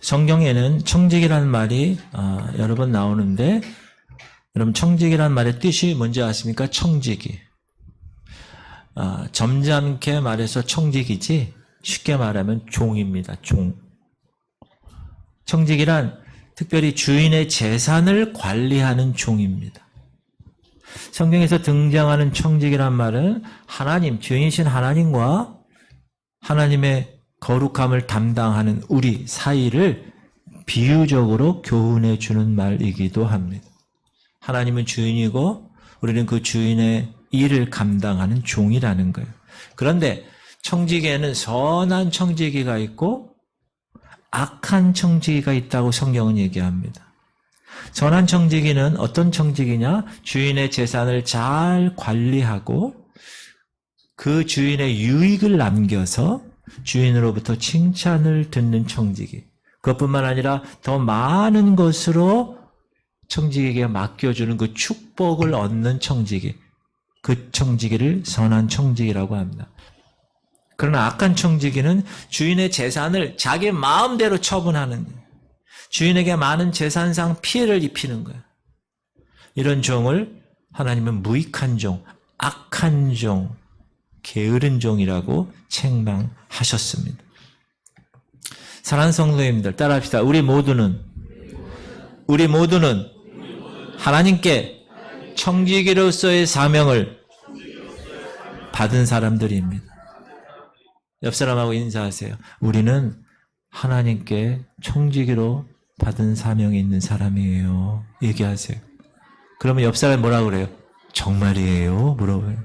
성경에는 청직이라는 말이 여러 번 나오는데 여러분 청직이라는 말의 뜻이 뭔지 아십니까? 청직이. 점잖게 말해서 청직이지 쉽게 말하면 종입니다. 종. 청직이란 특별히 주인의 재산을 관리하는 종입니다. 성경에서 등장하는 청직이란 말은 하나님, 주인이신 하나님과 하나님의 거룩함을 담당하는 우리 사이를 비유적으로 교훈해 주는 말이기도 합니다. 하나님은 주인이고 우리는 그 주인의 일을 감당하는 종이라는 거예요. 그런데 청지기에는 선한 청지기가 있고 악한 청지기가 있다고 성경은 얘기합니다. 선한 청지기는 어떤 청지기냐? 주인의 재산을 잘 관리하고 그 주인의 유익을 남겨서 주인으로부터 칭찬을 듣는 청지기. 그것뿐만 아니라 더 많은 것으로 청지기에게 맡겨주는 그 축복을 얻는 청지기. 그 청지기를 선한 청지기라고 합니다. 그러나 악한 청지기는 주인의 재산을 자기 마음대로 처분하는 거예요. 주인에게 많은 재산상 피해를 입히는 거예요. 이런 종을 하나님은 무익한 종, 악한 종, 게으른 종이라고 책망하셨습니다. 사랑하는 성도님들 따라합시다. 우리 모두는 하나님께 청지기로서의 사명을 받은 사람들입니다. 옆 사람하고 인사하세요. 우리는 하나님께 청지기로 받은 사명이 있는 사람이에요. 얘기하세요. 그러면 옆 사람이 뭐라고 그래요? 정말이에요? 물어봐요.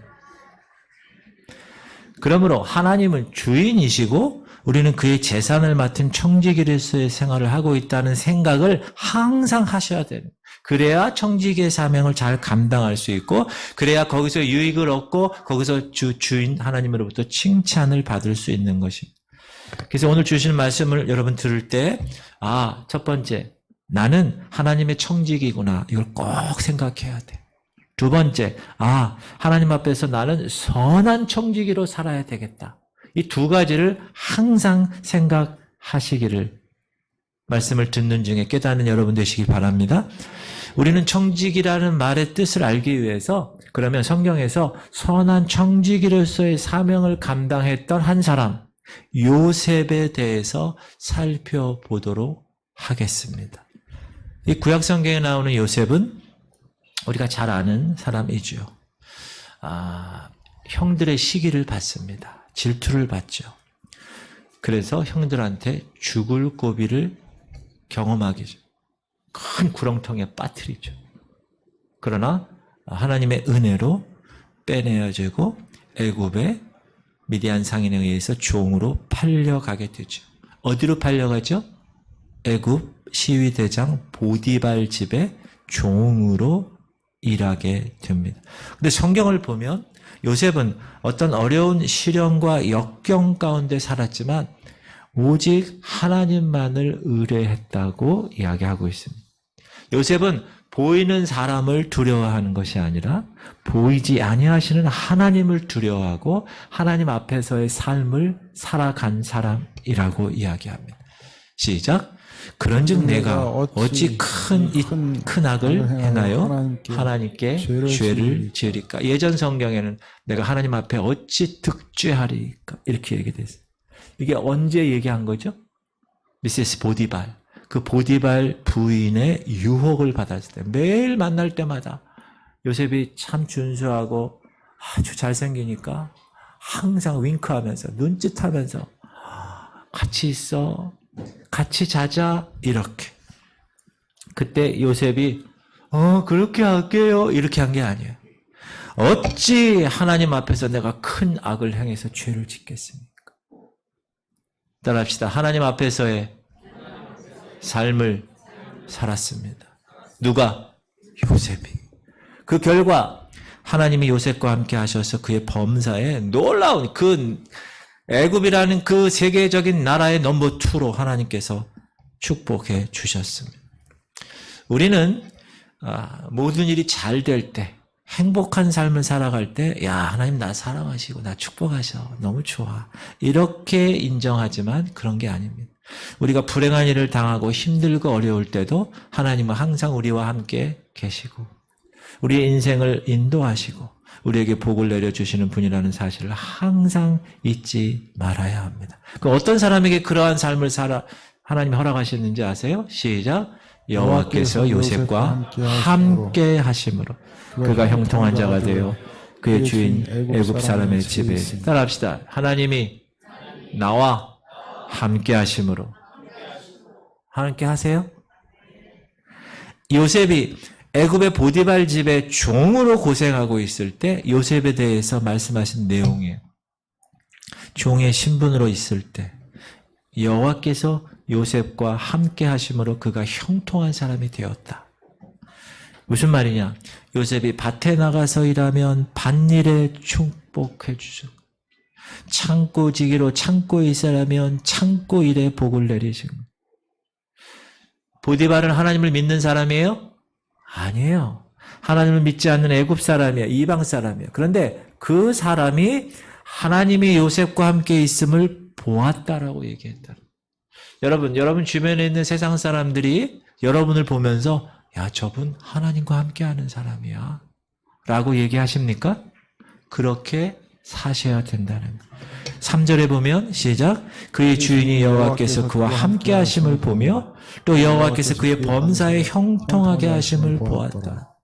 그러므로 하나님은 주인이시고 우리는 그의 재산을 맡은 청지기로서의 생활을 하고 있다는 생각을 항상 하셔야 됩니다. 그래야 청지기의 사명을 잘 감당할 수 있고 그래야 거기서 유익을 얻고 거기서 주인 하나님으로부터 칭찬을 받을 수 있는 것입니다. 그래서 오늘 주신 말씀을 여러분 들을 때 첫 번째, 나는 하나님의 청지기구나. 이걸 꼭 생각해야 돼. 두 번째, 하나님 앞에서 나는 선한 청지기로 살아야 되겠다. 이 두 가지를 항상 생각하시기를 말씀을 듣는 중에 깨닫는 여러분 되시기 바랍니다. 우리는 청지기라는 말의 뜻을 알기 위해서 그러면 성경에서 선한 청지기로서의 사명을 감당했던 한 사람, 요셉에 대해서 살펴보도록 하겠습니다. 이 구약 성경에 나오는 요셉은 우리가 잘 아는 사람이죠. 형들의 시기를 받습니다. 질투를 받죠. 그래서 형들한테 죽을 고비를 경험하게 큰 구렁텅이에 빠뜨리죠. 그러나 하나님의 은혜로 빼내어지고 애굽의 미디안 상인에 의해서 종으로 팔려가게 되죠. 어디로 팔려가죠? 애굽 시위대장 보디발 집에 종으로 일하게 됩니다. 근데 성경을 보면 요셉은 어떤 어려운 시련과 역경 가운데 살았지만 오직 하나님만을 의뢰했다고 이야기하고 있습니다. 요셉은 보이는 사람을 두려워하는 것이 아니라 보이지 아니하시는 하나님을 두려워하고 하나님 앞에서의 삶을 살아간 사람이라고 이야기합니다. 시작. 그런즉 내가 어찌 큰 악을 행하여 하나님께 죄를 지으리까. 예전 성경에는 내가 하나님 앞에 어찌 득죄하리까 이렇게 얘기됐어요. 이게 언제 얘기한 거죠? 미세스 보디발. 그 보디발 부인의 유혹을 받았을 때 매일 만날 때마다 요셉이 참 준수하고 아주 잘생기니까 항상 윙크하면서 눈짓하면서 같이 있어, 같이 자자 이렇게. 그때 요셉이 그렇게 할게요 이렇게 한 게 아니에요. 어찌 하나님 앞에서 내가 큰 악을 행해서 죄를 짓겠습니까? 따라합시다. 하나님 앞에서의 삶을 살았습니다. 누가? 요셉이. 그 결과 하나님이 요셉과 함께 하셔서 그의 범사에 놀라운 그 애굽이라는 그 세계적인 나라의 넘버 2로 하나님께서 축복해 주셨습니다. 우리는 모든 일이 잘 될 때, 행복한 삶을 살아갈 때, 하나님 나 사랑하시고 나 축복하셔. 너무 좋아. 이렇게 인정하지만 그런 게 아닙니다. 우리가 불행한 일을 당하고 힘들고 어려울 때도 하나님은 항상 우리와 함께 계시고 우리의 인생을 인도하시고 우리에게 복을 내려주시는 분이라는 사실을 항상 잊지 말아야 합니다. 그 어떤 사람에게 그러한 삶을 하나님이 허락하셨는지 아세요? 시작. 여호와께서 요셉과 함께 하심으로 그가 형통한 자가 되어 그의 주인 애굽 사람의 집에 따라합시다. 하나님이 나와 함께 하심으로 함께 하세요? 요셉이 애굽의 보디발 집에 종으로 고생하고 있을 때 요셉에 대해서 말씀하신 내용이에요. 종의 신분으로 있을 때 여호와께서 요셉과 함께 하심으로 그가 형통한 사람이 되었다. 무슨 말이냐? 요셉이 밭에 나가서 일하면 밭일에 축복해 주시고 창고지기로 창고에 있으라면 창고 일에 복을 내리시고 보디발은 하나님을 믿는 사람이에요? 아니에요. 하나님을 믿지 않는 애굽 사람이에요. 이방 사람이에요. 그런데 그 사람이 하나님이 요셉과 함께 있음을 보았다라고 얘기했다. 여러분 주변에 있는 세상 사람들이 여러분을 보면서 야, 저분 하나님과 함께하는 사람이야 라고 얘기하십니까? 그렇게 사셔야 된다는 거예요. 3절에 보면 시작. 그의 주인이 여호와께서 그와 함께 하심을 보며 또 여호와께서 그의 범사에 형통하게 하심을 보았다.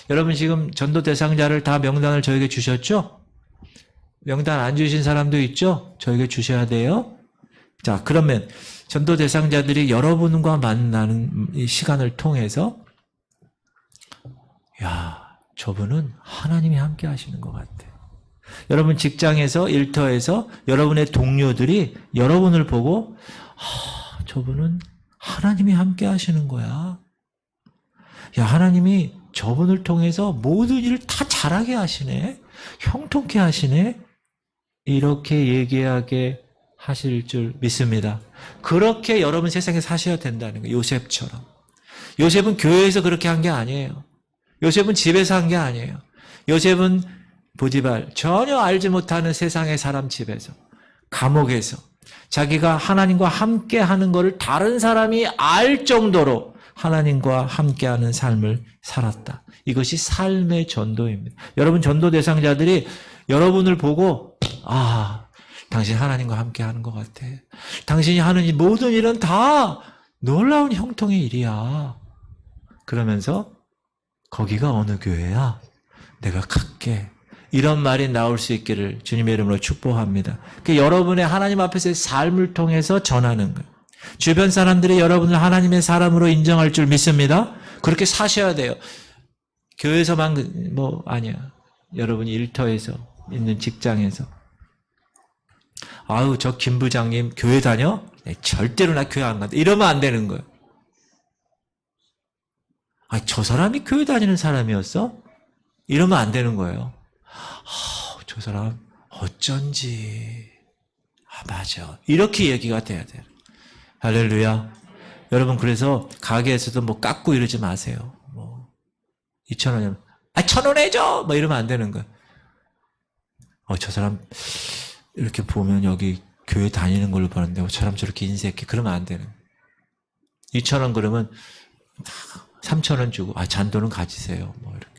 여러분 지금 전도 대상자를 다 명단을 저에게 주셨죠? 명단 안 주신 사람도 있죠? 저에게 주셔야 돼요. 자, 그러면 전도 대상자들이 여러분과 만나는 이 시간을 통해서 야, 저분은 하나님이 함께 하시는 것 같아. 여러분 직장에서 일터에서 여러분의 동료들이 여러분을 보고 저분은 하나님이 함께 하시는 거야. 야, 하나님이 저분을 통해서 모든 일을 다 잘하게 하시네. 형통케 하시네. 이렇게 얘기하게 하실 줄 믿습니다. 그렇게 여러분 세상에 사셔야 된다는 거예요. 요셉처럼. 요셉은 교회에서 그렇게 한 게 아니에요. 요셉은 집에서 한 게 아니에요. 요셉은 보디발 전혀 알지 못하는 세상의 사람 집에서 감옥에서 자기가 하나님과 함께 하는 것을 다른 사람이 알 정도로 하나님과 함께하는 삶을 살았다. 이것이 삶의 전도입니다. 여러분 전도 대상자들이 여러분을 보고 당신 하나님과 함께하는 것 같아. 당신이 하는 이 모든 일은 다 놀라운 형통의 일이야. 그러면서 거기가 어느 교회야? 내가 갈게. 이런 말이 나올 수 있기를 주님의 이름으로 축복합니다. 여러분의 하나님 앞에서의 삶을 통해서 전하는 거예요. 주변 사람들이 여러분을 하나님의 사람으로 인정할 줄 믿습니다. 그렇게 사셔야 돼요. 교회에서만 아니야. 여러분이 일터에서 있는 직장에서 저 김 부장님 교회 다녀? 네, 절대로 나 교회 안 간다. 이러면 안 되는 거예요. 저 사람이 교회 다니는 사람이었어? 이러면 안 되는 거예요. 저 사람 어쩐지 맞아. 이렇게 얘기가 돼야 돼요. 할렐루야. 여러분 그래서 가게에서도 깎고 이러지 마세요. 2,000원이면 1,000원 해줘! 이러면 안 되는 거예요. 저 사람 이렇게 보면 여기 교회 다니는 걸로 보는데 저 사람 저렇게 인색해. 그러면 안 되는 거예요. 2,000원 그러면 3,000원 주고 잔돈은 가지세요. 이렇게.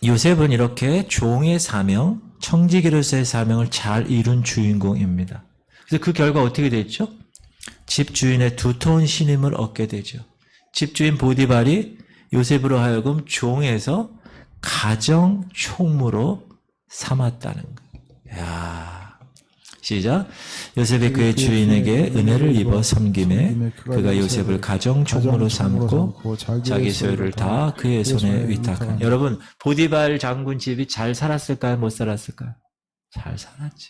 요셉은 이렇게 종의 사명, 청지기로서의 사명을 잘 이룬 주인공입니다. 그래서 그 결과 어떻게 됐죠? 집주인의 두터운 신임을 얻게 되죠. 집주인 보디발이 요셉으로 하여금 종에서 가정 총무로 삼았다는 거예요. 야, 시작. 요셉이 그의 주인에게 은혜를 입어 섬김에 그가 요셉을 가정 총무로 삼고 자기 소유를 다 그의 손에 위탁한. 여러분 보디발 장군 집이 잘 살았을까요? 못 살았을까요? 잘 살았지.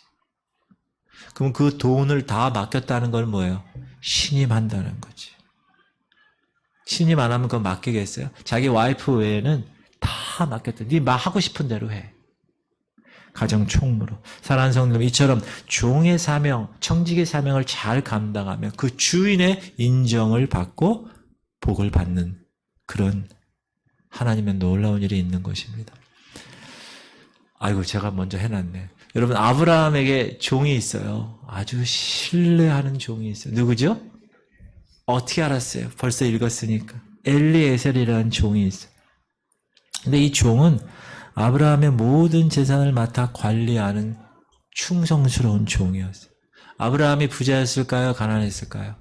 그럼 그 돈을 다 맡겼다는 건 뭐예요? 신임한다는 거지. 신임 안 하면 그거 맡기겠어요? 자기 와이프 외에는 다 맡겼다. 네 하고 싶은 대로 해. 가정 총무로. 사랑하는 성도님, 이처럼 종의 사명, 청직의 사명을 잘 감당하며 그 주인의 인정을 받고 복을 받는 그런 하나님의 놀라운 일이 있는 것입니다. 아이고 제가 먼저 해놨네. 여러분, 아브라함에게 종이 있어요. 아주 신뢰하는 종이 있어요. 누구죠? 어떻게 알았어요? 벌써 읽었으니까. 엘리에셀이라는 종이 있어요. 근데 이 종은 아브라함의 모든 재산을 맡아 관리하는 충성스러운 종이었어요. 아브라함이 부자였을까요? 가난했을까요?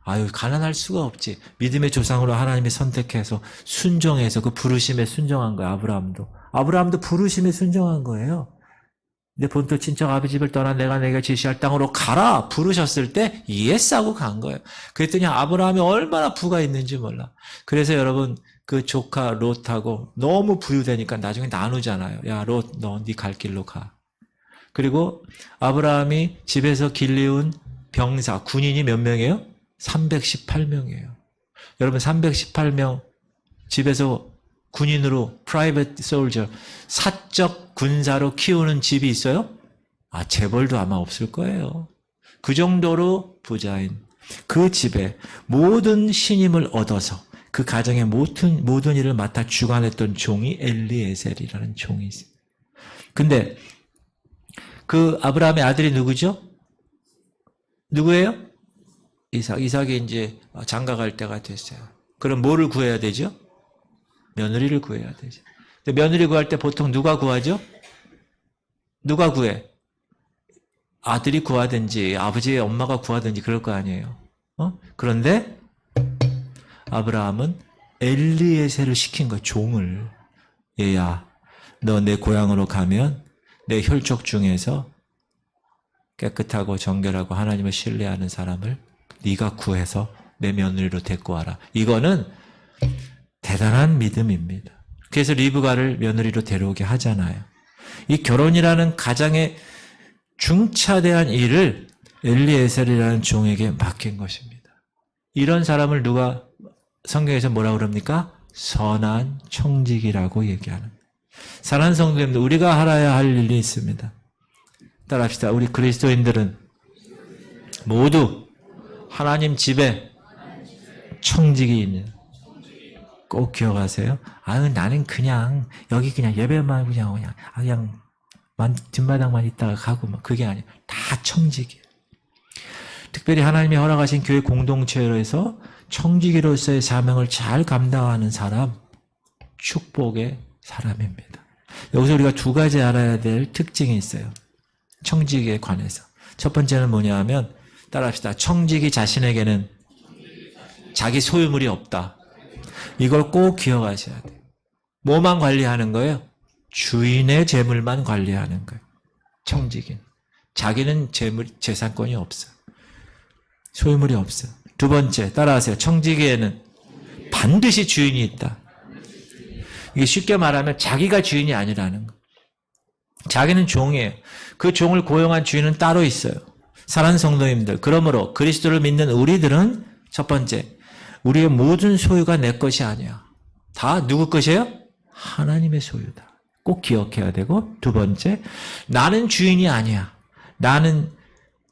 아유, 가난할 수가 없지. 믿음의 조상으로 하나님이 선택해서 순종해서 그 부르심에 순종한 거예요. 아브라함도 부르심에 순종한 거예요. 내 본토 친척 아비 집을 떠나 내가 내게 지시할 땅으로 가라 부르셨을 때 예스 하고 간 거예요. 그랬더니 아브라함이 얼마나 부가 있는지 몰라. 그래서 여러분, 그 조카 롯하고 너무 부유되니까 나중에 나누잖아요. 야, 롯, 너 네 갈 길로 가. 그리고 아브라함이 집에서 길리운 병사, 군인이 몇 명이에요? 318명이에요. 여러분, 318명 집에서 군인으로 프라이빗 솔저, 사적 군사로 키우는 집이 있어요? 아, 재벌도 아마 없을 거예요. 그 정도로 부자인 그 집에 모든 신임을 얻어서 그 가정의 모든 일을 맡아 주관했던 종이 엘리에셀이라는 종이 있어요. 근데 그 아브라함의 아들이 누구죠? 누구예요? 이삭이 이제 장가 갈 때가 됐어요. 그럼 뭐를 구해야 되죠? 며느리를 구해야 되죠. 근데 며느리 구할 때 보통 누가 구하죠? 누가 구해? 아들이 구하든지 아버지의 엄마가 구하든지 그럴 거 아니에요. 그런데 아브라함은 엘리에셀을 시킨 거예요. 종을. 얘야, 너 내 고향으로 가면 내 혈족 중에서 깨끗하고 정결하고 하나님을 신뢰하는 사람을 네가 구해서 내 며느리로 데리고 와라. 이거는 대단한 믿음입니다. 그래서 리브가를 며느리로 데려오게 하잖아요. 이 결혼이라는 가장의 중차대한 일을 엘리에셀이라는 종에게 맡긴 것입니다. 이런 사람을 누가 성경에서 뭐라고 그럽니까? 선한 청직이라고 얘기하는 거예요. 사랑하는 성도님들, 우리가 알아야 할 일이 있습니다. 따라합시다. 우리 그리스도인들은 모두 하나님 집에 청직이 있는, 꼭 기억하세요. 나는 그냥 여기 그냥 예배만 그냥 뒷마당만 있다가 가고 그게 아니에요. 다 청직이에요. 특별히 하나님이 허락하신 교회 공동체에서 청지기로서의 사명을 잘 감당하는 사람, 축복의 사람입니다. 여기서 우리가 두 가지 알아야 될 특징이 있어요. 청지기에 관해서. 첫 번째는 뭐냐 하면, 따라합시다. 청지기 자신에게는 자기 소유물이 없다. 이걸 꼭 기억하셔야 돼요. 뭐만 관리하는 거예요? 주인의 재물만 관리하는 거예요. 청지기는. 자기는 재산권이 없어요. 소유물이 없어요. 두 번째, 따라하세요. 청지기에는 반드시 주인이 있다. 이게 쉽게 말하면 자기가 주인이 아니라는 거. 자기는 종이에요. 그 종을 고용한 주인은 따로 있어요. 사랑하는 성도님들, 그러므로 그리스도를 믿는 우리들은 첫 번째, 우리의 모든 소유가 내 것이 아니야. 다 누구 것이에요? 하나님의 소유다. 꼭 기억해야 되고, 두 번째, 나는 주인이 아니야.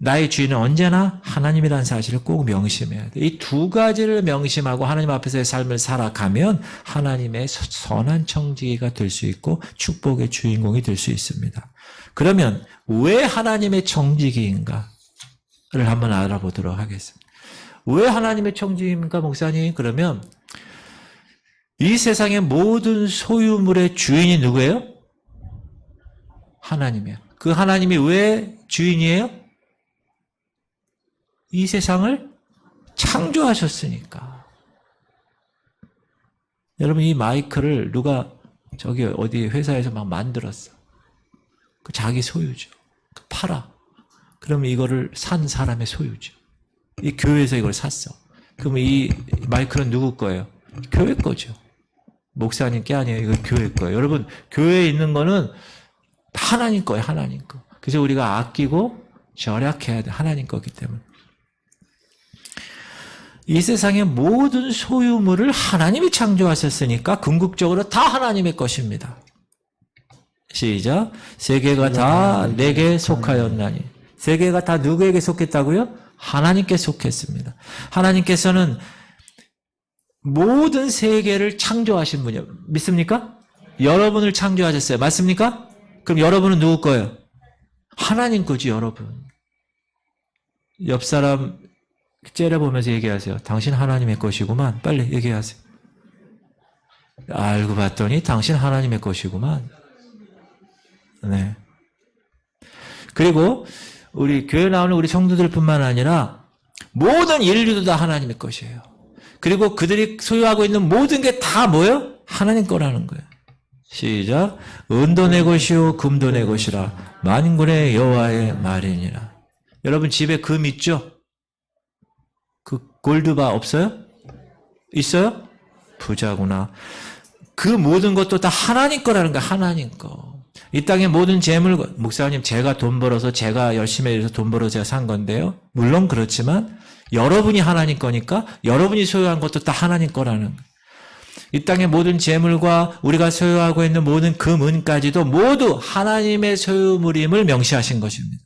나의 주인은 언제나 하나님이라는 사실을 꼭 명심해야 돼. 이 두 가지를 명심하고 하나님 앞에서의 삶을 살아가면 하나님의 선한 청지기가 될 수 있고 축복의 주인공이 될 수 있습니다. 그러면 왜 하나님의 청지기인가를 한번 알아보도록 하겠습니다. 왜 하나님의 청지기입니까, 목사님? 그러면 이 세상의 모든 소유물의 주인이 누구예요? 하나님이에요. 그 하나님이 왜 주인이에요? 이 세상을 창조하셨으니까. 여러분, 이 마이크를 누가 저기 어디 회사에서 막 만들었어. 그 자기 소유죠. 팔아. 그러면 이거를 산 사람의 소유죠. 이 교회에서 이걸 샀어. 그러면 이 마이크는 누구 거예요? 교회 거죠. 목사님 게 아니에요. 이거 교회 거예요. 여러분, 교회에 있는 거는 하나님 거예요. 하나님 거. 그래서 우리가 아끼고 절약해야 돼. 하나님 거기 때문에. 이 세상의 모든 소유물을 하나님이 창조하셨으니까 궁극적으로 다 하나님의 것입니다. 시작. 세계가 다 내게 속하였나니. 세계가 다 누구에게 속했다고요? 하나님께 속했습니다. 하나님께서는 모든 세계를 창조하신 분이에요. 믿습니까? 여러분을 창조하셨어요. 맞습니까? 그럼 여러분은 누구 거예요? 하나님 거지, 여러분. 옆 사람 째려보면서 얘기하세요. 당신 하나님의 것이구만. 빨리 얘기하세요. 알고 봤더니 당신 하나님의 것이구만. 네. 그리고 우리 교회 나오는 우리 성도들뿐만 아니라 모든 인류도 다 하나님의 것이에요. 그리고 그들이 소유하고 있는 모든 게 다 뭐예요? 하나님 거라는 거예요. 시작. 은도 내 것이요 금도 내 것이라 만군의 여호와의 말이니라. 여러분 집에 금 있죠? 그 골드바 없어요? 있어요? 부자구나. 그 모든 것도 다 하나님 거라는 거야. 하나님 거. 이 땅의 모든 재물, 목사님 제가 돈 벌어서 제가 열심히 해서 돈 벌어서 제가 산 건데요. 물론 그렇지만 여러분이 하나님 거니까 여러분이 소유한 것도 다 하나님 거라는 거예요. 이 땅의 모든 재물과 우리가 소유하고 있는 모든 금, 은까지도 모두 하나님의 소유물임을 명시하신 것입니다.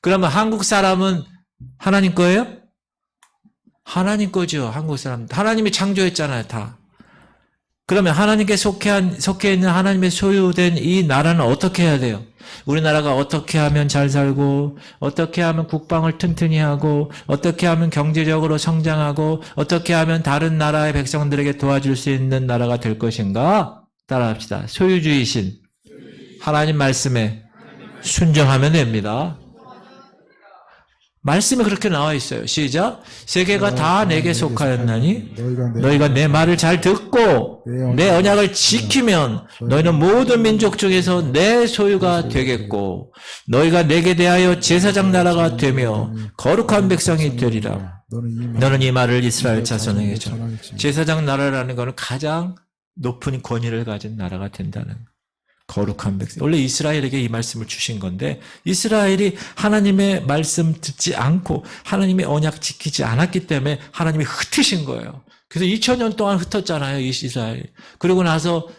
그러면 한국 사람은 하나님 거예요? 하나님 거죠. 한국 사람. 하나님이 창조했잖아요. 다. 그러면 하나님께 속해 있는 하나님의 소유된 이 나라는 어떻게 해야 돼요? 우리나라가 어떻게 하면 잘 살고, 어떻게 하면 국방을 튼튼히 하고, 어떻게 하면 경제적으로 성장하고, 어떻게 하면 다른 나라의 백성들에게 도와줄 수 있는 나라가 될 것인가? 따라합시다. 소유주의신. 하나님 말씀에 순종하면 됩니다. 말씀에 그렇게 나와 있어요. 시작. 세계가 다 내게 속하였나니 너희가 내 말을 잘 듣고 내 언약을 지키면 너희는 모든 민족 중에서 내 소유가 되겠고 너희가 내게 대하여 제사장 나라가 되며 거룩한 백성이 되리라. 너는 이 말을 이스라엘 자손에게 전하. 제사장 나라라는 것은 가장 높은 권위를 가진 나라가 된다는 거예요. 거룩한 백성. 원래 이스라엘에게 이 말씀을 주신 건데 이스라엘이 하나님의 말씀 듣지 않고 하나님의 언약 지키지 않았기 때문에 하나님이 흩으신 거예요. 그래서 2000년 동안 흩었잖아요. 이스라엘. 그리고 나서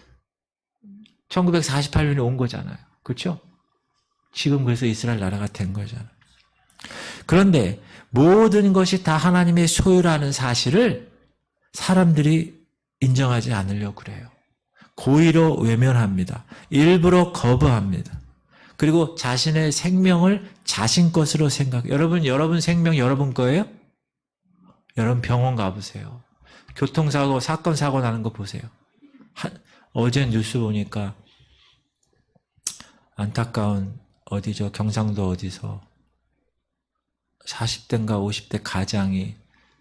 1948년에 온 거잖아요. 그렇죠? 지금 그래서 이스라엘 나라가 된 거잖아요. 그런데 모든 것이 다 하나님의 소유라는 사실을 사람들이 인정하지 않으려고 그래요. 고의로 외면합니다. 일부러 거부합니다. 그리고 자신의 생명을 자신 것으로 생각해요. 여러분 생명 여러분 거예요? 여러분 병원 가보세요. 교통사고, 사건, 사고 나는 거 보세요. 어제 뉴스 보니까 안타까운 어디죠? 경상도 어디서 40대인가 50대 가장이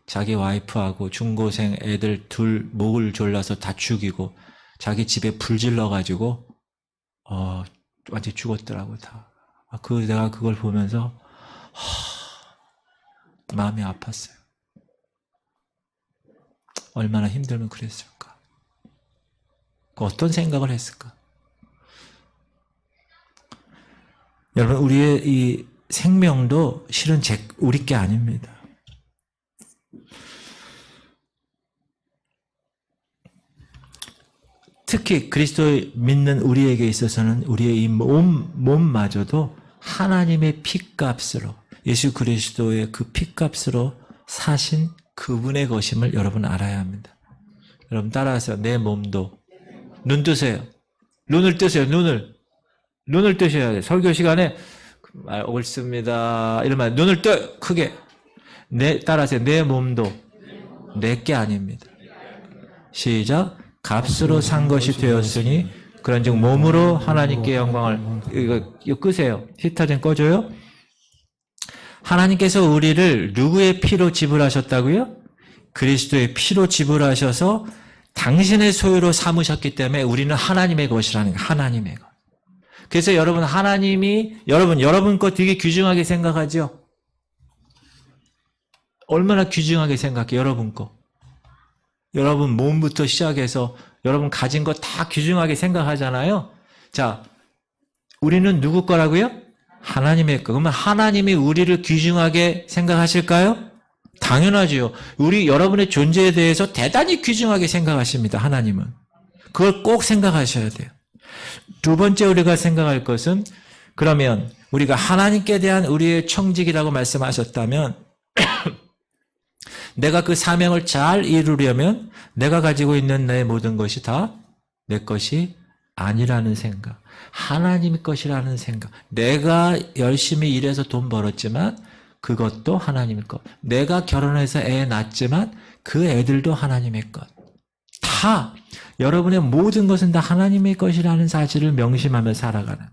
자기 와이프하고 중고생 애들 둘 목을 졸라서 다 죽이고 자기 집에 불 질러가지고, 완전히 죽었더라고, 다. 내가 그걸 보면서, 마음이 아팠어요. 얼마나 힘들면 그랬을까? 어떤 생각을 했을까? 여러분, 우리의 이 생명도 실은 우리 게 아닙니다. 특히 그리스도를 믿는 우리에게 있어서는 우리의 이 몸마저도 하나님의 피값으로 예수 그리스도의 그 피값으로 사신 그분의 것임을 여러분 알아야 합니다. 여러분 따라하세요. 내 몸도. 눈 뜨세요. 눈을 뜨세요. 눈을 뜨셔야 돼요. 설교 시간에 옳습니다. 이러면 눈을 떠 크게. 따라하세요. 내 몸도 내 게 아닙니다. 시작. 값으로 산 것이 되었으니 그런즉 몸으로 하나님께 영광을 이거 끄세요. 히터 좀 꺼줘요. 하나님께서 우리를 누구의 피로 지불하셨다고요? 그리스도의 피로 지불하셔서 당신의 소유로 삼으셨기 때문에 우리는 하나님의 것이라는 거예요. 하나님의 것. 그래서 여러분 하나님이 여러분 거 되게 귀중하게 생각하죠? 얼마나 귀중하게 생각해요? 여러분 거. 여러분 몸부터 시작해서 여러분 가진 거 다 귀중하게 생각하잖아요. 자, 우리는 누구 거라고요? 하나님의 거. 그러면 하나님이 우리를 귀중하게 생각하실까요? 당연하지요. 여러분의 존재에 대해서 대단히 귀중하게 생각하십니다. 하나님은. 그걸 꼭 생각하셔야 돼요. 두 번째 우리가 생각할 것은 그러면 우리가 하나님께 대한 우리의 청직이라고 말씀하셨다면 내가 그 사명을 잘 이루려면 내가 가지고 있는 내 모든 것이 다 내 것이 아니라는 생각. 하나님 것이라는 생각. 내가 열심히 일해서 돈 벌었지만 그것도 하나님의 것. 내가 결혼해서 애 낳았지만 그 애들도 하나님의 것. 다 여러분의 모든 것은 다 하나님의 것이라는 사실을 명심하며 살아가는.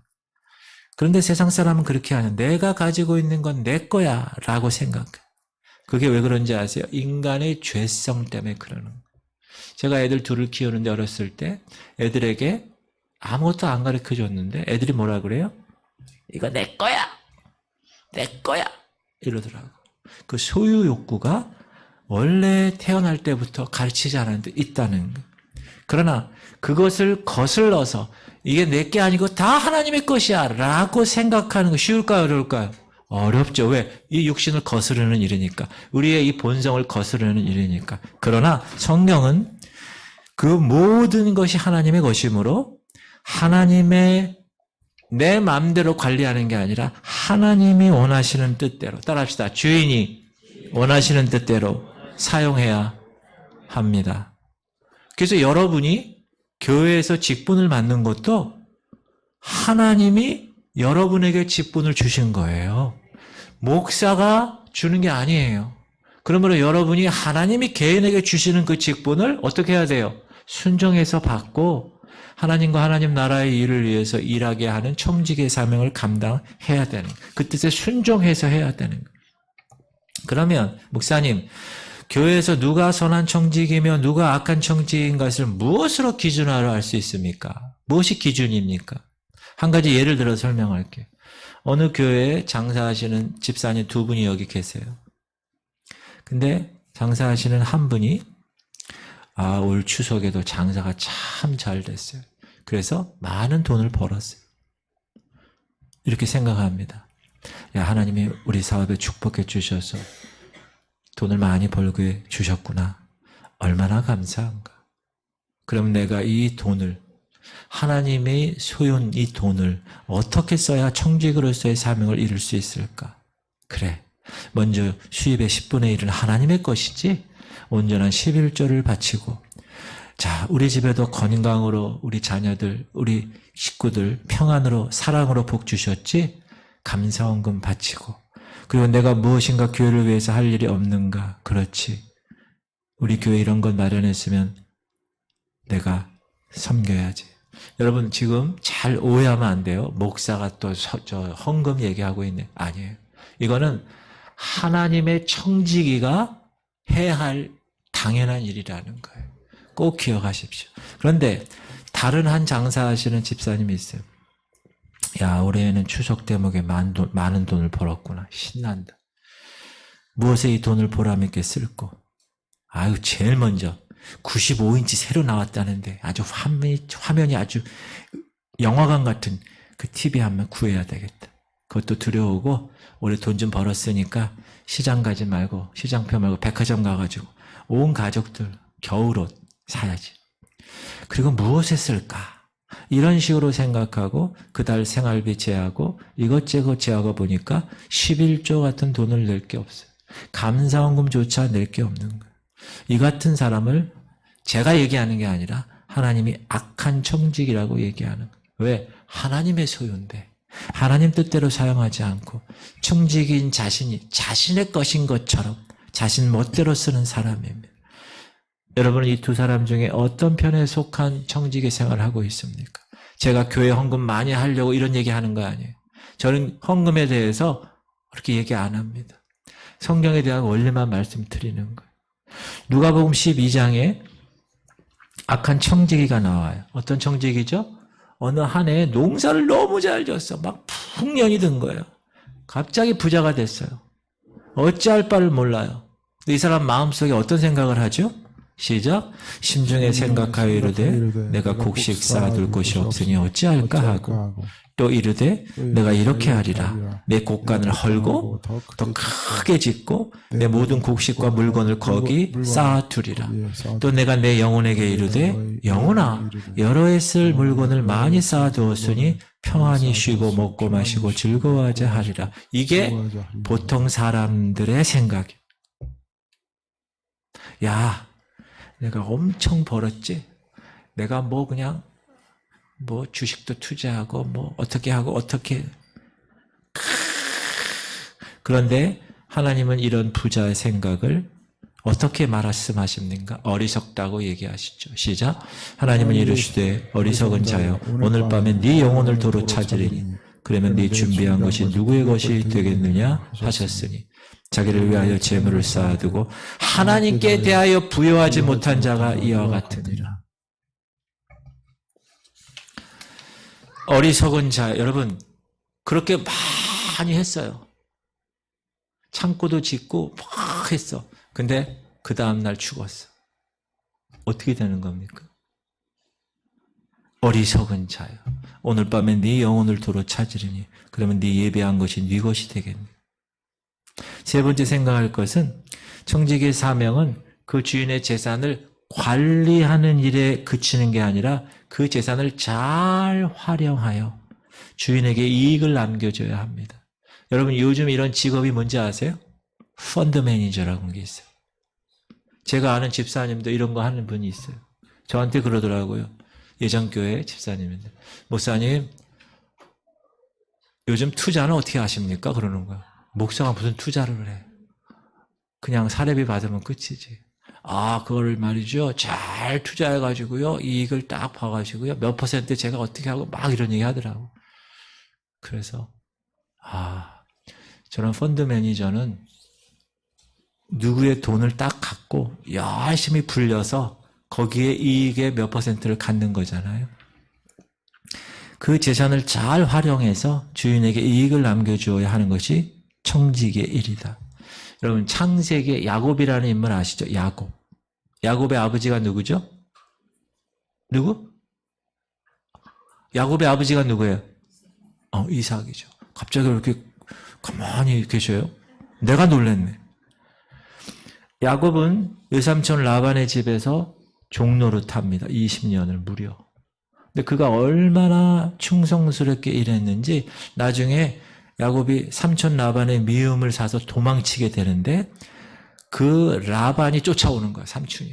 그런데 세상 사람은 그렇게 하는. 내가 가지고 있는 건 내 거야 라고 생각해. 그게 왜 그런지 아세요? 인간의 죄성 때문에 그러는 거예요. 제가 애들 둘을 키우는데 어렸을 때 애들에게 아무것도 안 가르쳐 줬는데 애들이 뭐라 그래요? 이거 내 거야! 내 거야! 이러더라고. 그 소유 욕구가 원래 태어날 때부터 가르치지 않았는데 있다는 거예요. 그러나 그것을 거슬러서 이게 내 게 아니고 다 하나님의 것이야 라고 생각하는 거 쉬울까요? 어려울까요? 어렵죠. 왜? 이 육신을 거스르는 일이니까. 우리의 이 본성을 거스르는 일이니까. 그러나 성경은 그 모든 것이 하나님의 것이므로 하나님의 내 마음대로 관리하는 게 아니라 하나님이 원하시는 뜻대로 따라합시다. 주인이 원하시는 뜻대로 사용해야 합니다. 그래서 여러분이 교회에서 직분을 맡는 것도 하나님이 여러분에게 직분을 주신 거예요. 목사가 주는 게 아니에요. 그러므로 여러분이 하나님이 개인에게 주시는 그 직분을 어떻게 해야 돼요? 순종해서 받고 하나님과 하나님 나라의 일을 위해서 일하게 하는 청지기의 사명을 감당해야 되는 거예요. 그 뜻에 순종해서 해야 되는 거예요. 그러면 목사님, 교회에서 누가 선한 청지기며 누가 악한 청지기인 것을 무엇으로 기준으로 알 수 있습니까? 무엇이 기준입니까? 한 가지 예를 들어 설명할게요. 어느 교회에 장사하시는 집사님 두 분이 여기 계세요. 근데 장사하시는 한 분이 올 추석에도 장사가 참 잘 됐어요. 그래서 많은 돈을 벌었어요. 이렇게 생각합니다. 야, 하나님이 우리 사업에 축복해 주셔서 돈을 많이 벌게 주셨구나. 얼마나 감사한가. 그럼 내가 이 돈을 하나님의 소유인 이 돈을 어떻게 써야 청지기로서의 사명을 이룰 수 있을까? 그래. 먼저 수입의 10분의 1은 하나님의 것이지 온전한 11조를 바치고 자, 우리 집에도 건강으로 우리 자녀들, 우리 식구들 평안으로 사랑으로 복 주셨지? 감사원금 바치고 그리고 내가 무엇인가 교회를 위해서 할 일이 없는가? 그렇지. 우리 교회 이런 것 마련했으면 내가 섬겨야지. 여러분 지금 잘 오해하면 안 돼요. 목사가 또 헌금 얘기하고 있네. 아니에요. 이거는 하나님의 청지기가 해야 할 당연한 일이라는 거예요. 꼭 기억하십시오. 그런데 다른 한 장사하시는 집사님이 있어요. 야, 올해는 추석 대목에 많은 돈을 벌었구나. 신난다. 무엇에 이 돈을 보람있게 쓸고? 아유, 제일 먼저 95인치 새로 나왔다는데 아주 화면이 아주 영화관 같은 그 TV 한번 구해야 되겠다. 그것도 들여오고 올해 돈 좀 벌었으니까 시장 가지 말고 시장표 말고 백화점 가가지고 온 가족들 겨울옷 사야지. 그리고 무엇에 쓸까? 이런 식으로 생각하고 그달 생활비 제하고 이것저것 제하고 보니까 11조 같은 돈을 낼 게 없어요. 감사원금조차 낼 게 없는 거예요. 이 같은 사람을 제가 얘기하는 게 아니라 하나님이 악한 청직이라고 얘기하는 거예요. 왜? 하나님의 소유인데 하나님 뜻대로 사용하지 않고 청직인 자신이 자신의 것인 것처럼 자신 멋대로 쓰는 사람입니다. 여러분은 이 두 사람 중에 어떤 편에 속한 청지기 생활을 하고 있습니까? 제가 교회 헌금 많이 하려고 이런 얘기하는 거 아니에요. 저는 헌금에 대해서 그렇게 얘기 안 합니다. 성경에 대한 원리만 말씀드리는 거예요. 누가복음 12장에 악한 청지기가 나와요. 어떤 청지기죠? 어느 한 해에 농사를 너무 잘 졌어. 막 풍년이 든 거예요. 갑자기 부자가 됐어요. 어찌할 바를 몰라요. 이 사람 마음속에 어떤 생각을 하죠? 시작. 심중에 생각하여 이르되 내가 곡식 쌓아둘 곳이 없으니 어찌할까 하고 또 이르되 내가 이렇게 하리라. 내 곡간을 헐고 더 크게 짓고 내 모든 곡식과 물건을 거기 쌓아두리라. 또 내가 내 영혼에게 이르되 영혼아 여러 해 쓸 물건을 많이 쌓아두었으니 평안히 쉬고 먹고 마시고 즐거워하자 하리라. 이게 보통 사람들의 생각이에요. 야, 내가 엄청 벌었지? 내가 뭐 그냥 뭐 주식도 투자하고 뭐 어떻게 하고 어떻게. 그런데 하나님은 이런 부자의 생각을 어떻게 말씀하십니까? 어리석다고 얘기하시죠. 시작. 하나님은 이르시되 어리석은 자여 오늘 밤에 네 영혼을 도로 찾으리니 그러면 네 준비한 것이 누구의 것이 되겠느냐 하셨으니 자기를 위하여 재물을 쌓아두고 하나님께 대하여 부여하지 못한 자가 이와 같으니라. 어리석은 자, 여러분 그렇게 많이 했어요. 창고도 짓고 막 했어. 근데 그 다음날 죽었어. 어떻게 되는 겁니까? 어리석은 자요. 오늘 밤에 네 영혼을 도로 찾으리니 그러면 네 예배한 것이 네 것이 되겠네. 세 번째 생각할 것은 청지기의 사명은 그 주인의 재산을 관리하는 일에 그치는 게 아니라 그 재산을 잘 활용하여 주인에게 이익을 남겨줘야 합니다. 여러분 요즘 이런 직업이 뭔지 아세요? 펀드 매니저라고 하는 게 있어요. 제가 아는 집사님도 이런 거 하는 분이 있어요. 저한테 그러더라고요. 예전교회 집사님인데 목사님 요즘 투자는 어떻게 하십니까? 그러는 거야. 목사가 무슨 투자를 해. 그냥 사례비 받으면 끝이지. 아, 그걸 말이죠. 잘 투자해가지고요. 이익을 딱 봐가지고요. 몇 퍼센트 제가 어떻게 하고 막 이런 얘기 하더라고. 그래서, 저런 펀드 매니저는 누구의 돈을 딱 갖고 열심히 불려서 거기에 이익의 몇 퍼센트를 갖는 거잖아요. 그 재산을 잘 활용해서 주인에게 이익을 남겨주어야 하는 것이 청지기의 일이다. 여러분 창세기의 야곱이라는 인물 아시죠? 야곱. 야곱의 아버지가 누구죠? 누구? 야곱의 아버지가 누구예요? 이삭이죠. 갑자기 이렇게 가만히 계셔요. 내가 놀랐네. 야곱은 외삼촌 라반의 집에서 종노릇합니다. 20년을 무려. 근데 그가 얼마나 충성스럽게 일했는지 나중에 야곱이 삼촌 라반의 미움을 사서 도망치게 되는데 그 라반이 쫓아오는 거야. 삼촌이.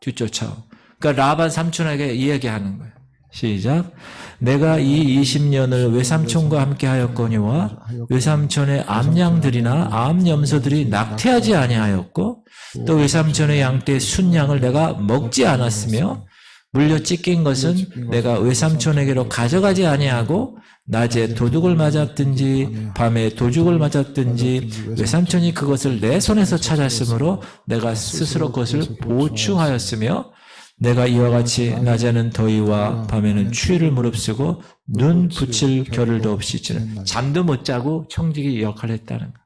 뒤쫓아오. 그러니까 라반 삼촌에게 이야기하는 거야. 시작. 내가 이 20년을 외삼촌과 함께 하였거니와 외삼촌의 암양들이나 암염소들이 낙태하지 아니하였고 또 외삼촌의 양떼 순양을 내가 먹지 않았으며 물려 찢긴 것은 내가 외삼촌에게로 가져가지 아니하고 낮에 도둑을 맞았든지 밤에 도둑을 맞았든지 외삼촌이 그것을 내 손에서 찾았으므로 내가 스스로 그것을 보충하였으며 내가 이와 같이 낮에는 더위와 밤에는 추위를 무릅쓰고 눈 붙일 겨를도 없이 지는 잠도 못 자고 청지기 역할을 했다는 거.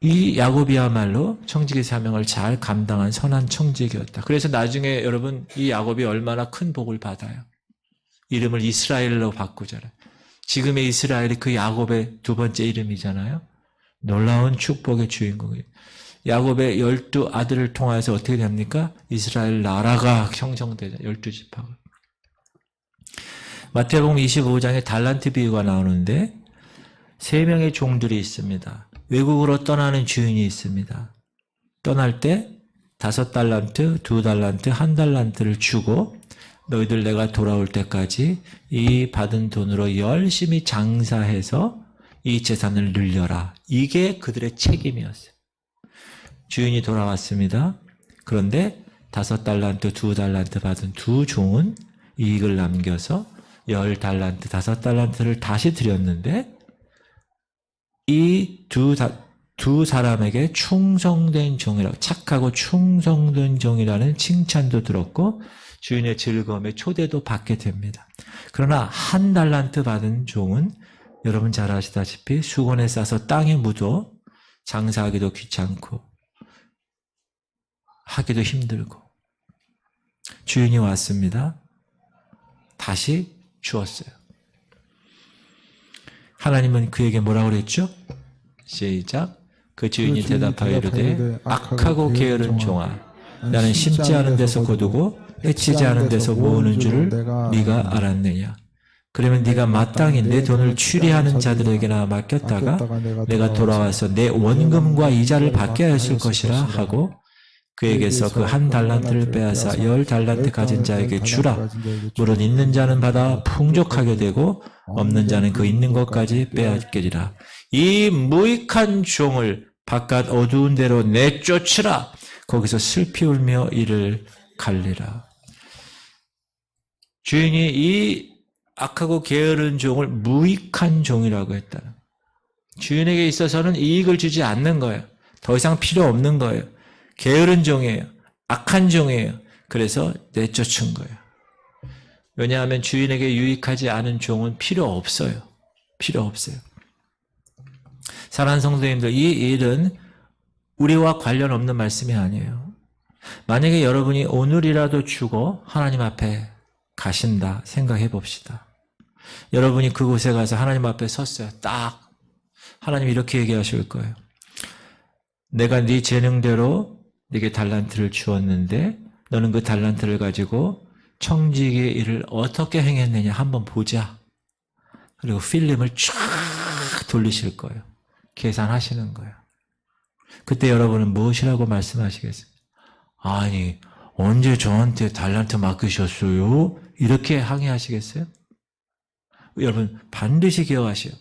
이 야곱이야말로 청지기 사명을 잘 감당한 선한 청지기였다. 그래서 나중에 여러분 이 야곱이 얼마나 큰 복을 받아요. 이름을 이스라엘로 바꾸잖아요. 지금의 이스라엘이 그 야곱의 두 번째 이름이잖아요. 놀라운 축복의 주인공이에요. 야곱의 12아들을 통하여서 어떻게 됩니까? 이스라엘 나라가 형성되죠. 12지파가. 마태복음 25장에 달란트 비유가 나오는데 3명의 종들이 있습니다. 외국으로 떠나는 주인이 있습니다. 떠날 때 5달란트, 2달란트, 1달란트를 주고 너희들 내가 돌아올 때까지 이 받은 돈으로 열심히 장사해서 이 재산을 늘려라. 이게 그들의 책임이었어요. 주인이 돌아왔습니다. 그런데 5달란트, 2달란트 받은 두 종은 이익을 남겨서 10달란트, 5달란트를 다시 드렸는데 이 두 사람에게 충성된 종이라고, 착하고 충성된 종이라는 칭찬도 들었고 주인의 즐거움에 초대도 받게 됩니다. 그러나 1달란트 받은 종은 여러분 잘 아시다시피 수건에 싸서 땅에 묻어 장사하기도 귀찮고 하기도 힘들고 주인이 왔습니다. 다시 주었어요. 하나님은 그에게 뭐라고 그랬죠? 시작. 그 주인이 대답하여 이르되 악하고 게으른 종아, 나는 심지 않은 데서 거두고 해치지 않은 데서 모으는 줄을 네가 알았느냐. 그러면 네가 마땅히 내 돈을 취리하는 자들에게나 맡겼다가 내가 돌아와서 내 원금과 이자를 받게 하였을 것이라 하고 그에게서 그 한 달란트를 빼앗아 10달란트 가진 자에게 주라. 물은 있는 자는 받아 풍족하게 되고 없는 자는 그 있는 것까지 빼앗기리라. 이 무익한 종을 바깥 어두운 데로 내쫓으라. 거기서 슬피 울며 이를 갈리라. 주인이 이 악하고 게으른 종을 무익한 종이라고 했다. 주인에게 있어서는 이익을 주지 않는 거예요. 더 이상 필요 없는 거예요. 게으른 종이에요. 악한 종이에요. 그래서 내쫓은 거예요. 왜냐하면 주인에게 유익하지 않은 종은 필요 없어요. 필요 없어요. 사랑하는 성도님들, 이 일은 우리와 관련 없는 말씀이 아니에요. 만약에 여러분이 오늘이라도 죽어 하나님 앞에 가신다 생각해 봅시다. 여러분이 그곳에 가서 하나님 앞에 섰어요. 딱 하나님 이렇게 얘기하실 거예요. 내가 네 재능대로 네게 달란트를 주었는데 너는 그 달란트를 가지고 청지기의 일을 어떻게 행했느냐 한번 보자. 그리고 필름을 쫙 돌리실 거예요. 계산하시는 거예요. 그때 여러분은 무엇이라고 말씀하시겠어요? 아니, 언제 저한테 달란트 맡기셨어요? 이렇게 항의하시겠어요? 여러분 반드시 기억하세요.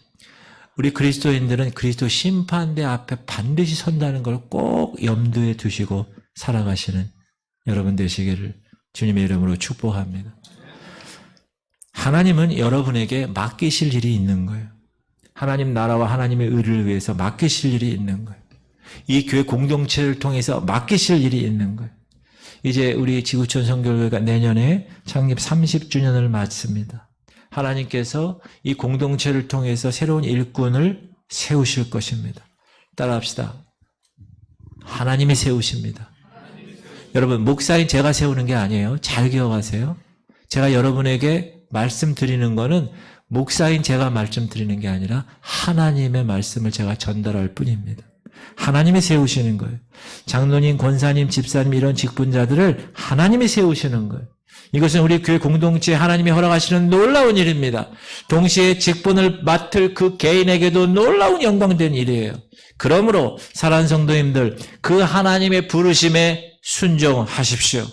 우리 그리스도인들은 그리스도 심판대 앞에 반드시 선다는 걸 꼭 염두에 두시고 살아가시는 여러분 되시기를 주님의 이름으로 축복합니다. 하나님은 여러분에게 맡기실 일이 있는 거예요. 하나님 나라와 하나님의 의를 위해서 맡기실 일이 있는 거예요. 이 교회 공동체를 통해서 맡기실 일이 있는 거예요. 이제 우리 지구촌 선교회가 내년에 창립 30주년을 맞습니다. 하나님께서 이 공동체를 통해서 새로운 일꾼을 세우실 것입니다. 따라합시다. 하나님이 세우십니다. 여러분, 목사인 제가 세우는 게 아니에요. 잘 기억하세요. 제가 여러분에게 말씀드리는 거는 목사인 제가 말씀드리는 게 아니라 하나님의 말씀을 제가 전달할 뿐입니다. 하나님이 세우시는 거예요. 장로님, 권사님, 집사님 이런 직분자들을 하나님이 세우시는 거예요. 이것은 우리 교회 공동체에 하나님이 허락하시는 놀라운 일입니다. 동시에 직분을 맡을 그 개인에게도 놀라운 영광된 일이에요. 그러므로 사랑하는 성도님들, 그 하나님의 부르심에 순종하십시오.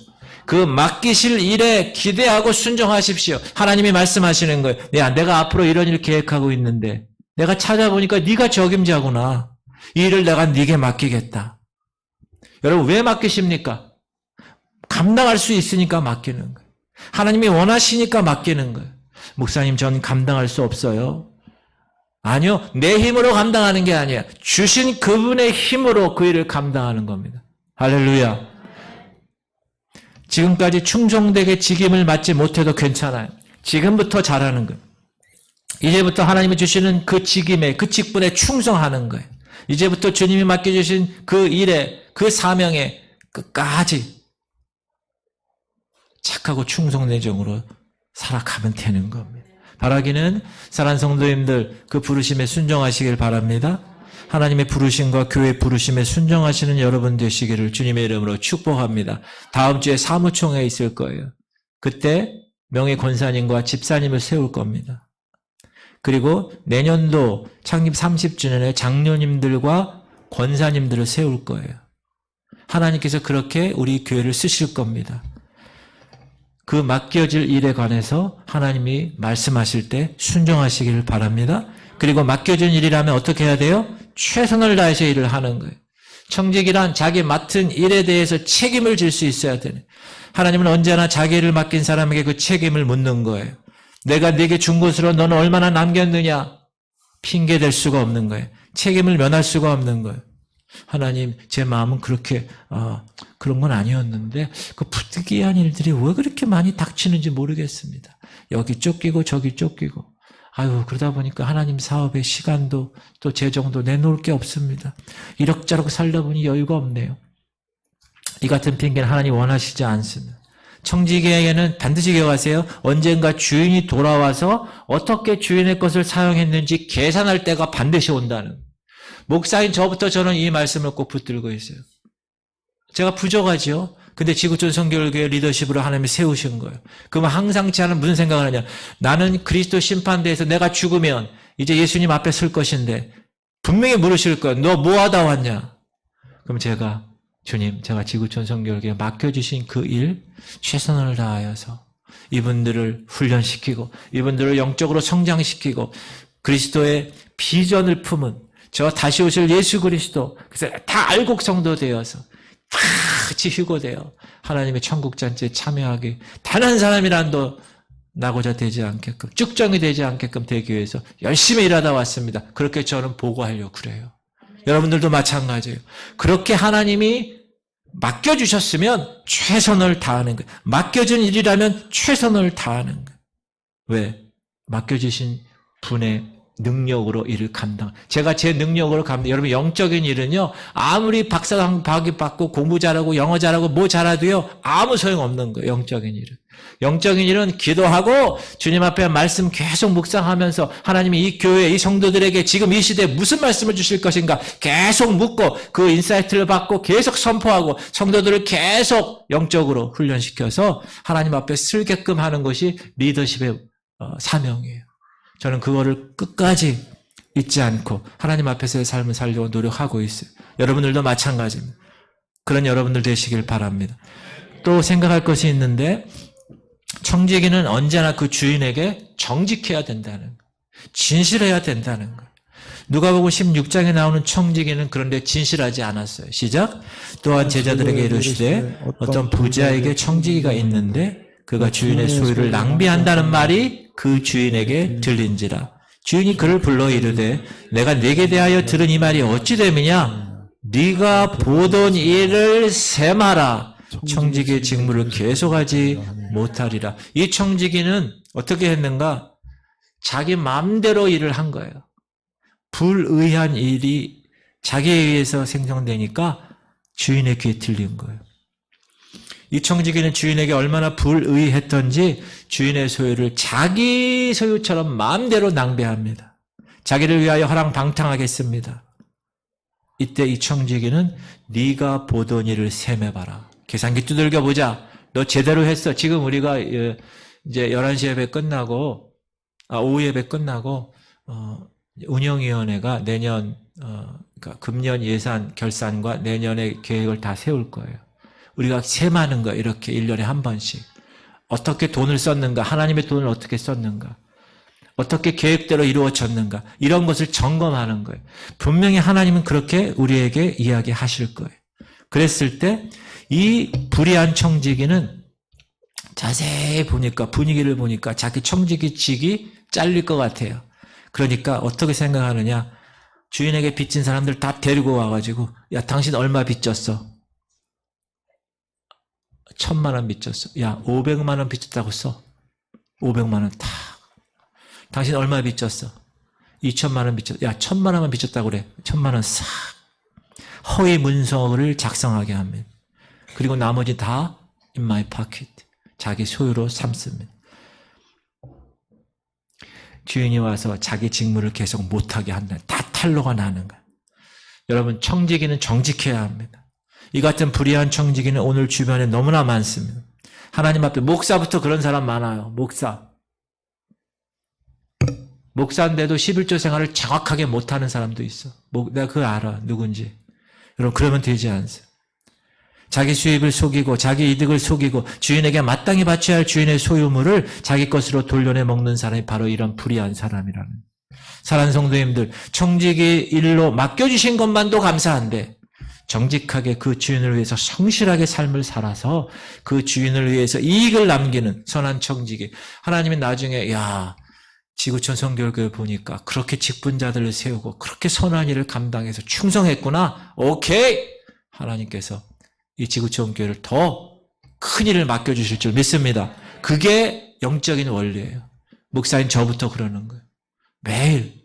그 맡기실 일에 기대하고 순종하십시오. 하나님이 말씀하시는 거예요. 야, 내가 앞으로 이런 일 계획하고 있는데 내가 찾아보니까 네가 적임자구나. 이 일을 내가 네게 맡기겠다. 여러분 왜 맡기십니까? 감당할 수 있으니까 맡기는 거예요. 하나님이 원하시니까 맡기는 거예요. 목사님 전 감당할 수 없어요. 아니요. 내 힘으로 감당하는 게 아니에요. 주신 그분의 힘으로 그 일을 감당하는 겁니다. 할렐루야. 지금까지 충성되게 직임을 맡지 못해도 괜찮아요. 지금부터 잘하는 거예요. 이제부터 하나님이 주시는 그 직임에, 그 직분에 충성하는 거예요. 이제부터 주님이 맡겨주신 그 일에, 그 사명에 끝까지 착하고 충성된 종으로 살아가면 되는 겁니다. 바라기는 사랑하는 성도님들 그 부르심에 순종하시길 바랍니다. 하나님의 부르심과 교회의 부르심에 순종하시는 여러분 되시기를 주님의 이름으로 축복합니다. 다음 주에 사무총회 있을 거예요. 그때 명예 권사님과 집사님을 세울 겁니다. 그리고 내년도 창립 30주년에 장로님들과 권사님들을 세울 거예요. 하나님께서 그렇게 우리 교회를 쓰실 겁니다. 그 맡겨질 일에 관해서 하나님이 말씀하실 때 순종하시길 바랍니다. 그리고 맡겨진 일이라면 어떻게 해야 돼요? 최선을 다해서 일을 하는 거예요. 청직이란 자기 맡은 일에 대해서 책임을 질 수 있어야 되네. 하나님은 언제나 자기 일을 맡긴 사람에게 그 책임을 묻는 거예요. 내가 네게 준 것으로 너는 얼마나 남겼느냐? 핑계 댈 수가 없는 거예요. 책임을 면할 수가 없는 거예요. 하나님, 제 마음은 그렇게 그런 건 아니었는데 그 부득이한 일들이 왜 그렇게 많이 닥치는지 모르겠습니다. 여기 쫓기고 저기 쫓기고 그러다 보니까 하나님 사업에 시간도 또 재정도 내놓을 게 없습니다. 이럭저럭 살다 보니 여유가 없네요. 이 같은 핑계는 하나님 원하시지 않습니다. 청지기에게는 반드시 기억하세요. 언젠가 주인이 돌아와서 어떻게 주인의 것을 사용했는지 계산할 때가 반드시 온다는. 목사인 저부터 저는 이 말씀을 꼭 붙들고 있어요. 제가 부족하죠. 근데 지구촌 선교회의 리더십으로 하나님이 세우신 거예요. 그러면 항상치 않은 무슨 생각을 하냐. 나는 그리스도 심판대에서 내가 죽으면 이제 예수님 앞에 설 것인데 분명히 물으실 거예요. 너 뭐 하다 왔냐? 그럼 제가 주님, 제가 지구촌 선교회에 맡겨주신 그 일 최선을 다하여서 이분들을 훈련시키고 이분들을 영적으로 성장시키고 그리스도의 비전을 품은 저 다시 오실 예수 그리스도, 그래서 다 알곡 성도 되어서 다 같이 휴거되어 하나님의 천국 잔치에 참여하게 단 한 사람이라도 나고자 되지 않게끔, 쭉정이 되지 않게끔 되기 위해서 열심히 일하다 왔습니다. 그렇게 저는 보고하려고 그래요. 여러분들도 마찬가지예요. 그렇게 하나님이 맡겨주셨으면 최선을 다하는 거예요. 맡겨준 일이라면 최선을 다하는 거예요. 왜? 맡겨주신 분의 능력으로 일을 감당. 제가 제 능력으로 여러분 영적인 일은요, 아무리 박사학위 받고 공부 잘하고 영어 잘하고 뭐 잘해도요, 아무 소용없는 거예요. 영적인 일은. 영적인 일은 기도하고 주님 앞에 말씀 계속 묵상하면서 하나님이 이 교회, 이 성도들에게 지금 이 시대에 무슨 말씀을 주실 것인가 계속 묻고 그 인사이트를 받고 계속 선포하고 성도들을 계속 영적으로 훈련시켜서 하나님 앞에 쓸게끔 하는 것이 리더십의 사명이에요. 저는 그거를 끝까지 잊지 않고 하나님 앞에서의 삶을 살려고 노력하고 있어요. 여러분들도 마찬가지입니다. 그런 여러분들 되시길 바랍니다. 또 생각할 것이 있는데 청지기는 언제나 그 주인에게 정직해야 된다는 거예요. 진실해야 된다는 거예요. 누가복음 16장에 나오는 청지기는 그런데 진실하지 않았어요. 시작. 또한 제자들에게 이르시되 어떤 부자에게 청지기가 있는데 그가 주인의 소유를 낭비한다는 말이 그 주인에게 들린지라. 주인이 그를 불러 이르되 내가 네게 대하여 들은 이 말이 어찌 됨이냐? 네가 보던 일을 셈하라. 청지기의 직무를 계속하지 못하리라. 이 청지기는 어떻게 했는가? 자기 마음대로 일을 한 거예요. 불의한 일이 자기에 의해서 생성되니까 주인의 귀에 들린 거예요. 이 청지기는 주인에게 얼마나 불의했던지 주인의 소유를 자기 소유처럼 마음대로 낭비합니다. 자기를 위하여 허랑방탕하겠습니다. 이때 이 청지기는 네가 보던 일을 셈해봐라. 계산기 두들겨 보자. 너 제대로 했어. 지금 우리가 이제 11시 예배 끝나고 오후 예배 끝나고 운영위원회가 내년 그러니까 금년 예산 결산과 내년의 계획을 다 세울 거예요. 우리가 셈하는 거 이렇게 1년에 한 번씩. 어떻게 돈을 썼는가, 하나님의 돈을 어떻게 썼는가, 어떻게 계획대로 이루어졌는가, 이런 것을 점검하는 거예요. 분명히 하나님은 그렇게 우리에게 이야기하실 거예요. 그랬을 때 이 불의한 청지기는 자세히 보니까, 분위기를 보니까 자기 청지기직이 잘릴 것 같아요. 그러니까 어떻게 생각하느냐, 주인에게 빚진 사람들 다 데리고 와가지고 야, 당신 얼마 빚졌어? 1,000만 원 빚졌어. 야, 500만 원 빚졌다고 써. 500만 원 탁. 당신 얼마 빚졌어? 2,000만 원 빚졌어. 야, 1,000만 원만 빚졌다고 그래. 1,000만 원 싹. 허위 문서를 작성하게 합니다. 그리고 나머지 다 in my pocket. 자기 소유로 삼습니다. 주인이 와서 자기 직무를 계속 못하게 한다. 다 탄로가 나는 거예요. 여러분, 청지기는 정직해야 합니다. 이 같은 불의한 청지기는 오늘 주변에 너무나 많습니다. 하나님 앞에 목사부터 그런 사람 많아요. 목사인데도 11조 생활을 정확하게 못하는 사람도 있어. 내가 그거 알아. 누군지. 여러분, 그러면 되지 않습니다. 자기 수입을 속이고 자기 이득을 속이고 주인에게 마땅히 바쳐야 할 주인의 소유물을 자기 것으로 돌려내 먹는 사람이 바로 이런 불의한 사람이라는. 사랑하는 성도님들, 청지기 일로 맡겨주신 것만도 감사한데 정직하게 그 주인을 위해서 성실하게 삶을 살아서 그 주인을 위해서 이익을 남기는 선한 청지기. 하나님이 나중에 야, 지구촌 성결교회 보니까 그렇게 직분자들을 세우고 그렇게 선한 일을 감당해서 충성했구나. 오케이. 하나님께서 이 지구촌 교회를 더 큰 일을 맡겨주실 줄 믿습니다. 그게 영적인 원리예요. 목사님 저부터 그러는 거예요. 매일.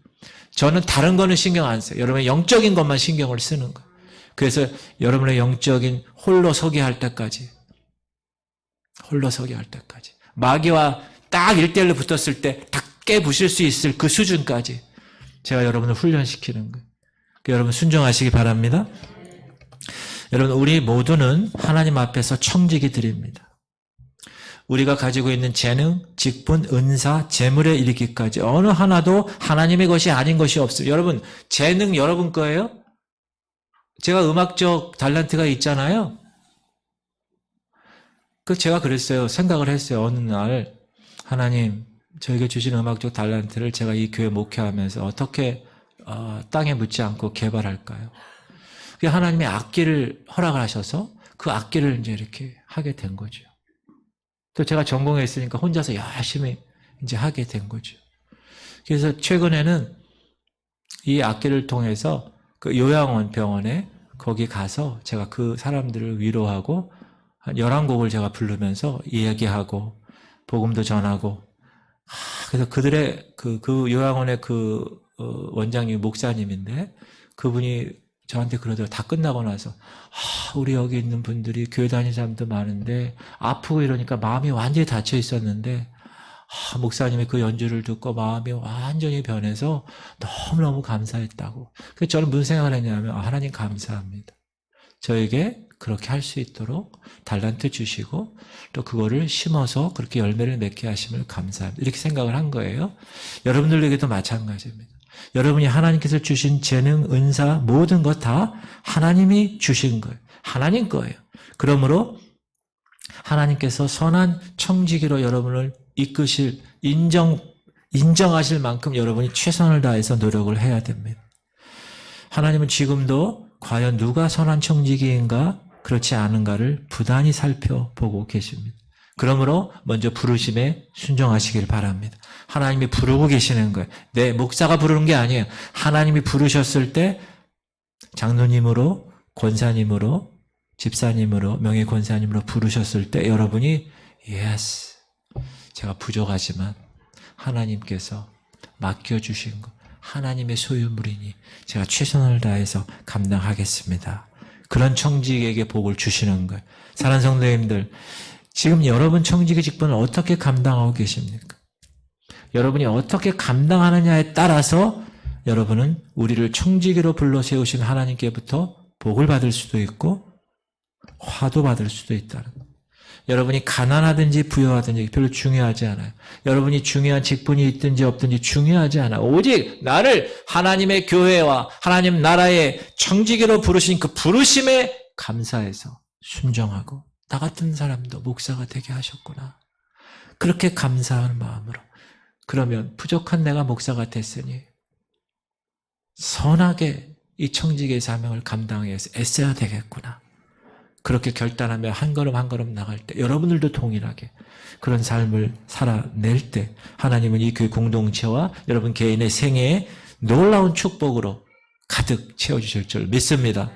저는 다른 거는 신경 안 써요. 여러분의 영적인 것만 신경을 쓰는 거예요. 그래서 여러분의 영적인 홀로 서게 할 때까지 마귀와 딱 1대1로 붙었을 때 다 깨부실 수 있을 그 수준까지 제가 여러분을 훈련시키는 거예요. 여러분 순종하시기 바랍니다. 여러분, 우리 모두는 하나님 앞에서 청지기들입니다. 우리가 가지고 있는 재능, 직분, 은사, 재물에 이르기까지 어느 하나도 하나님의 것이 아닌 것이 없어요. 여러분, 재능 여러분 거예요? 제가 음악적 달란트가 있잖아요. 제가 그랬어요. 생각을 했어요. 어느 날 하나님 저에게 주신 음악적 달란트를 제가 이 교회 목회하면서 어떻게 땅에 묻지 않고 개발할까요? 하나님이 악기를 허락을 하셔서 그 악기를 이제 이렇게 하게 된 거죠. 또 제가 전공했으니까 혼자서 열심히 이제 하게 된 거죠. 그래서 최근에는 이 악기를 통해서 그 요양원 병원에 거기 가서 제가 그 사람들을 위로하고 한 11곡을 제가 부르면서 이야기하고 복음도 전하고 그래서 그들의 그 요양원의 원장님 목사님인데 그분이 저한테 그러더라고요. 다 끝나고 나서 우리 여기 있는 분들이 교회 다니는 사람도 많은데 아프고 이러니까 마음이 완전히 닫혀 있었는데 목사님의 그 연주를 듣고 마음이 완전히 변해서 너무너무 감사했다고. 그래서 저는 무슨 생각을 했냐면 하나님 감사합니다. 저에게 그렇게 할 수 있도록 달란트 주시고 또 그거를 심어서 그렇게 열매를 맺게 하심을 감사합니다. 이렇게 생각을 한 거예요. 여러분들에게도 마찬가지입니다. 여러분이 하나님께서 주신 재능, 은사 모든 것 다 하나님이 주신 거예요. 하나님 거예요. 그러므로 하나님께서 선한 청지기로 여러분을 이끄실 인정하실 만큼 여러분이 최선을 다해서 노력을 해야 됩니다. 하나님은 지금도 과연 누가 선한 청지기인가 그렇지 않은가를 부단히 살펴보고 계십니다. 그러므로 먼저 부르심에 순종하시길 바랍니다. 하나님이 부르고 계시는 거예요. 내 목사가 부르는 게 아니에요. 하나님이 부르셨을 때 장로님으로, 권사님으로, 집사님으로, 명예권사님으로 부르셨을 때 여러분이 예스, 제가 부족하지만 하나님께서 맡겨주신 것, 하나님의 소유물이니 제가 최선을 다해서 감당하겠습니다. 그런 청지기에게 복을 주시는 거예요. 사랑하는 성도님들, 지금 여러분 청지기 직분을 어떻게 감당하고 계십니까? 여러분이 어떻게 감당하느냐에 따라서 여러분은 우리를 청지기로 불러 세우신 하나님께부터 복을 받을 수도 있고 화도 받을 수도 있다는 거예요. 여러분이 가난하든지 부유하든지 별로 중요하지 않아요. 여러분이 중요한 직분이 있든지 없든지 중요하지 않아요. 오직 나를 하나님의 교회와 하나님 나라의 청지기로 부르신 그 부르심에 감사해서 순종하고 나 같은 사람도 목사가 되게 하셨구나. 그렇게 감사한 마음으로. 그러면 부족한 내가 목사가 됐으니 선하게 이 청지기의 사명을 감당하기 위해서 애써야 되겠구나. 그렇게 결단하며 한 걸음 한 걸음 나갈 때 여러분들도 동일하게 그런 삶을 살아낼 때 하나님은 이 교회 공동체와 여러분 개인의 생애에 놀라운 축복으로 가득 채워주실 줄 믿습니다.